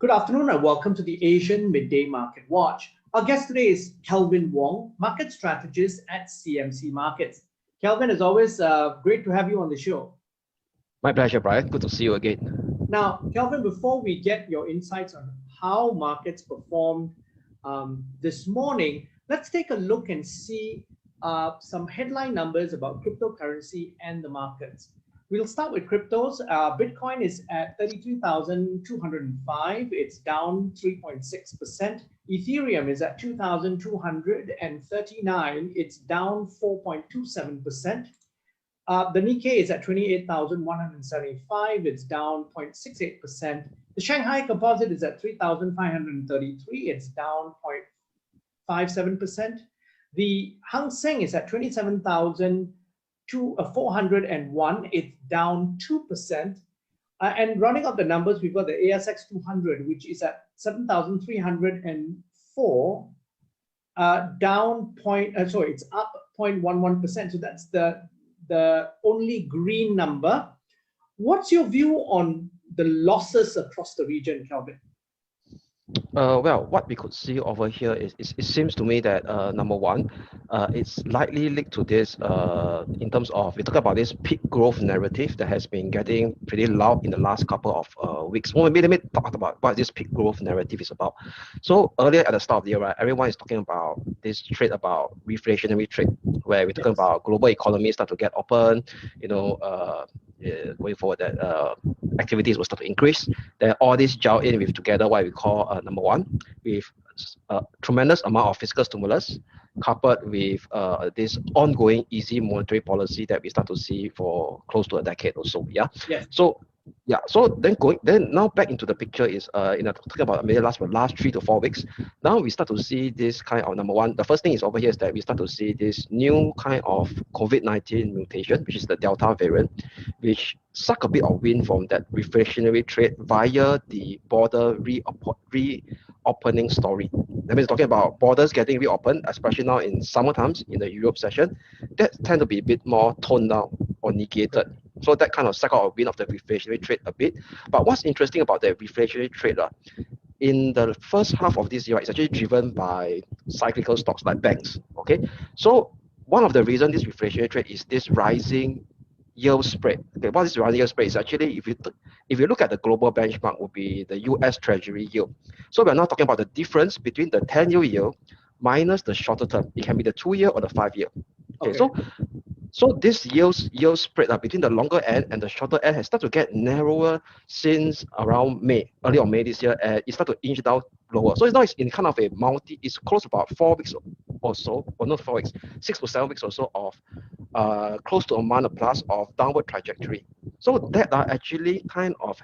Good afternoon and welcome to the Asian Midday Market Watch. Our guest today is Kelvin Wong, market strategist at CMC Markets. Kelvin, as always, great to have you on the show. My pleasure, Brian. Good to see you again. Now, Kelvin, before we get your insights on how markets performed this morning, let's take a look and see some headline numbers about cryptocurrency and the markets. We'll start with cryptos. Bitcoin is at 32,205. It's down 3.6%. Ethereum is at 2,239. It's down 4.27%. The Nikkei is at 28,175. It's down 0.68%. The Shanghai Composite is at 3,533. It's down 0.57%. The Hang Seng is at 27,401. It's down 2%. And rounding up the numbers, we've got the ASX 200, which is at 7,304, it's up 0.11%. So that's the only green number. What's your view on the losses across the region, Kelvin? Well, what we could see over here is it seems to me that number one, it's likely linked to this in terms of we talk about this peak growth narrative that has been getting pretty loud in the last couple of weeks. Well, let me talk about what this peak growth narrative is about. So earlier at the start of the year, right, everyone is talking about this trade about reflationary trade, where we're talking about global economies start to get open, going forward that activities will start to increase. Then all this gel in with together what we call number one, with a tremendous amount of fiscal stimulus coupled with this ongoing easy monetary policy that we start to see for close to a decade or so. Yeah. Yes. So then now back into the picture is talking about maybe last 3 to 4 weeks. Now we start to see this kind of number one. The first thing is over here is that we start to see this new kind of COVID-19 mutation, which is the Delta variant, which suck a bit of wind from that reflationary trade via the border reopening story. That means talking about borders getting reopened, especially now in summer times in the Europe session, that tend to be a bit more toned down or negated. So that kind of suck out a wind of the reflationary trade a bit. But what's interesting about the reflationary trade, in the first half of this year, it's actually driven by cyclical stocks like banks. Okay, so one of the reasons this reflationary trade is this rising yield spread. Okay, what is rising yield spread is actually if you look at the global benchmark, would be the U.S. Treasury yield. So we're now talking about the difference between the 10-year yield minus the shorter term. It can be the 2-year or the 5-year. Okay. So this yield spread between the longer end and the shorter end has started to get narrower since around early on May this year, and it started to inch down lower. So it's in kind of a it's close to about 4 weeks or so, or not 4 weeks, 6 to 7 weeks or so of close to a month plus of downward trajectory. So that are actually kind of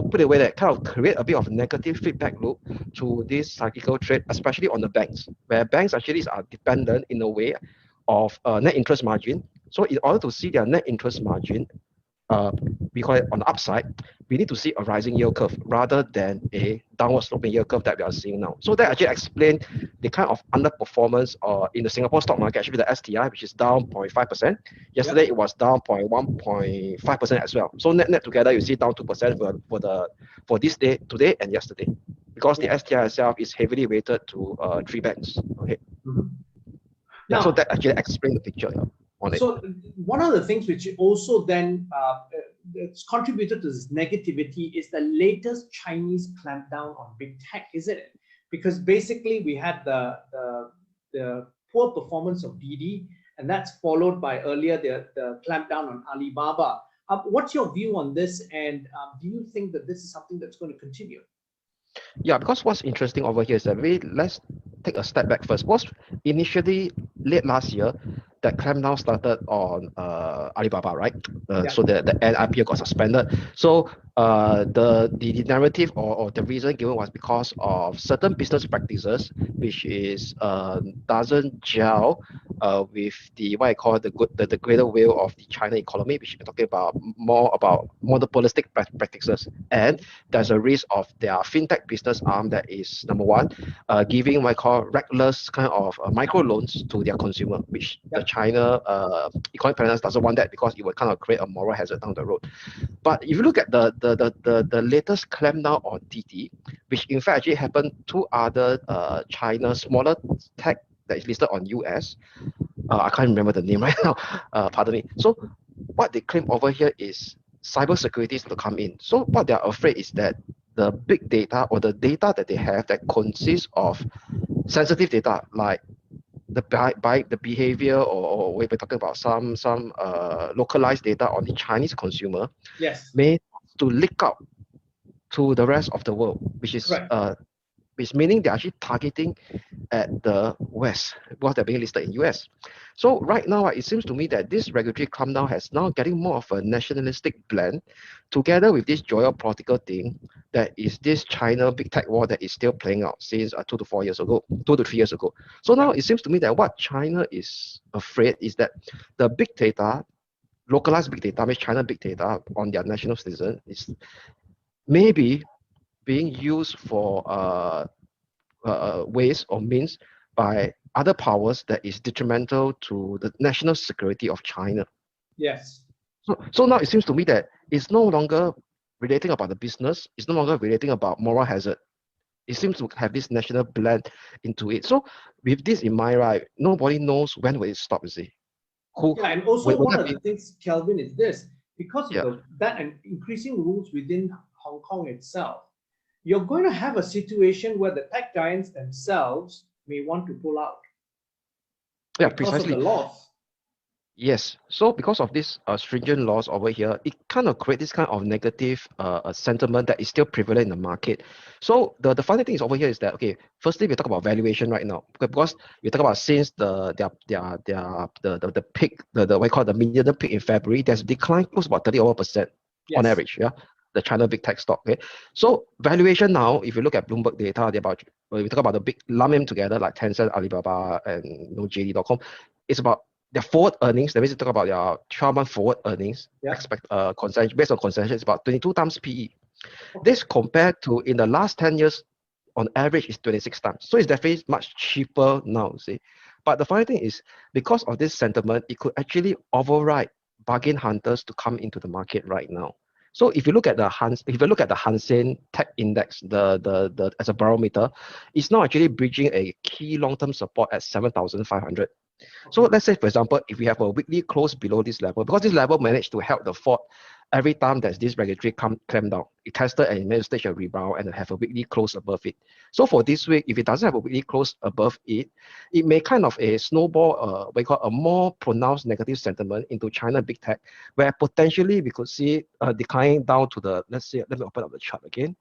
put away that kind of create a bit of negative feedback loop to this cyclical trade, especially on the banks, where banks actually are dependent in a way of net interest margin. So in order to see their net interest margin, we call it on the upside, we need to see a rising yield curve rather than a downward sloping yield curve that we are seeing now. So that actually explains the kind of underperformance in the Singapore stock market, actually the STI, which is down 0.5%. Yesterday it was down 1.5% as well. So net together, you see down 2% for this day, today and yesterday, because the STI itself is heavily weighted to 3 banks. Okay. Mm-hmm. Now, so that actually explains the picture on it. So one of the things which also then it's contributed to this negativity is the latest Chinese clampdown on big tech, isn't it? Because basically we had the poor performance of Didi, and that's followed by earlier the clampdown on Alibaba. What's your view on this, and do you think that this is something that's going to continue? Yeah, because what's interesting over here is that let's take a step back first. Was initially late last year that clampdown started on Alibaba, right? So the IPO got suspended. So the narrative or the reason given was because of certain business practices which is doesn't gel with the what I call the greater will of the China economy, which we're talking about more about monopolistic practices, and there's a risk of their fintech business arm that is number one, giving what I call reckless kind of micro loans to their consumer, which the China economic finance doesn't want that because it will kind of create a moral hazard down the road. But if you look at the latest clampdown on TT, which in fact actually happened to other China smaller tech that is listed on US, I can't remember the name right now. Pardon me. So what they claim over here is cybersecurity is to come in. So what they are afraid is that the big data or the data that they have that consists of sensitive data like the behavior or we're talking about some localized data on the Chinese consumer Yes. may to leak out to the rest of the world, which meaning they're actually targeting at the West because they're being listed in US. So right now, it seems to me that this regulatory clampdown has now getting more of a nationalistic blend together with this geopolitical thing that is this China big tech war that is still playing out since 2 to 4 years ago, 2 to 3 years ago. So now it seems to me that what China is afraid is that the big data, localized big data, which China big data on their national citizen is maybe being used for ways or means by other powers that is detrimental to the national security of China. Yes. So now it seems to me that it's no longer relating about the business, it's no longer relating about moral hazard. It seems to have this national blend into it. So with this in mind, right, nobody knows when will it stop, you see. And also one of the things, Kelvin, is this, because of that and increasing rules within Hong Kong itself, you're going to have a situation where the tech giants themselves may want to pull out. Yeah, because precisely. of the laws. Yes. So because of this stringent laws over here, it kind of creates this kind of negative sentiment that is still prevalent in the market. So the funny thing is over here is that, okay, firstly we talk about valuation right now because we talk about since the peak, the what you call the median peak in February, there's declined close about 30% on average. Yeah. The China big tech stock. Okay, so valuation now, if you look at Bloomberg data, they're about we talk about the big lump them together like Tencent, Alibaba, and JD.com. It's about their forward earnings. That means you talk about their 12-month forward earnings. Expect consensus based on consensus, it's about 22 times PE. This compared to in the last 10 years, on average, is 26 times. So it's definitely much cheaper now. See, but the funny thing is because of this sentiment, it could actually override bargain hunters to come into the market right now. So if you look at the Hang Seng Tech Index, the as a barometer, it's now actually breaching a key long-term support at 7,500. So let's say, for example, if we have a weekly close below this level, because this level managed to help the Ford every time there's this regulatory clamp down, it tested and it managed to stage a rebound and have a weekly close above it. So for this week, if it doesn't have a weekly close above it, it may kind of a snowball, we call a more pronounced negative sentiment into China big tech, where potentially we could see declining down to the, let's say, let me open up the chart again,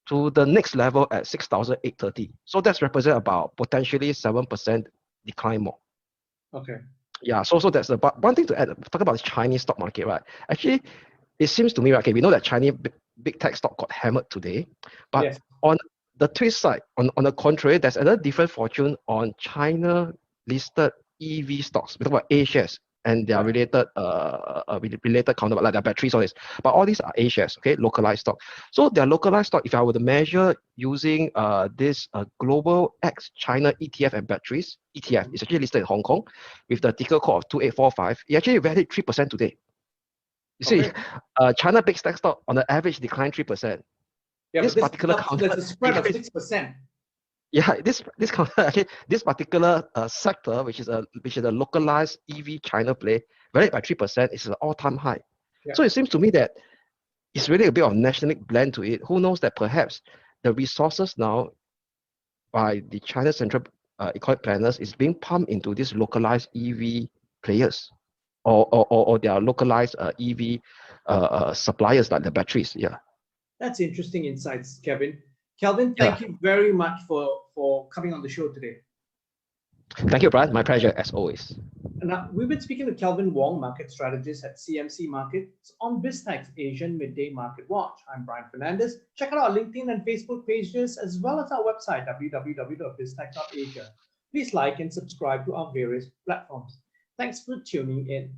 to the next level at 6,830. So that's represent about potentially 7% decline more. Okay. Yeah, so that's but one thing to add, talk about the Chinese stock market, right? Actually, it seems to me, right, okay, we know that Chinese big tech stock got hammered today, but on the twist side, on the contrary, there's another different fortune on China listed EV stocks. We talk about A shares and their related counterpart, like their batteries, all this. But all these are A shares, okay, localized stock. So their localized stock, if I were to measure using this global X China ETF and batteries, ETF is actually listed in Hong Kong with the ticker code of 2845. It actually valued 3% today. You see, China big tech stock on the average declined 3%. Yeah, this particular counter, there's a spread of 6%. Yeah, this counter actually this particular sector, which is a localized EV China play, valued by 3%, is an all-time high. So it seems to me that it's really a bit of nationalic blend to it. Who knows that perhaps the resources now by the China Central Economic Planners is being pumped into these localized EV players or their localized EV suppliers like the batteries. Yeah. That's interesting insights, Kelvin. Kelvin, thank you very much for coming on the show today. Thank you, Brian. My pleasure, as always. Now, we've been speaking to Kelvin Wong, market strategist at CMC Markets on BizTech's Asian Midday Market Watch. I'm Brian Fernandez. Check out our LinkedIn and Facebook pages, as well as our website, www.biztech.asia. Please like and subscribe to our various platforms. Thanks for tuning in.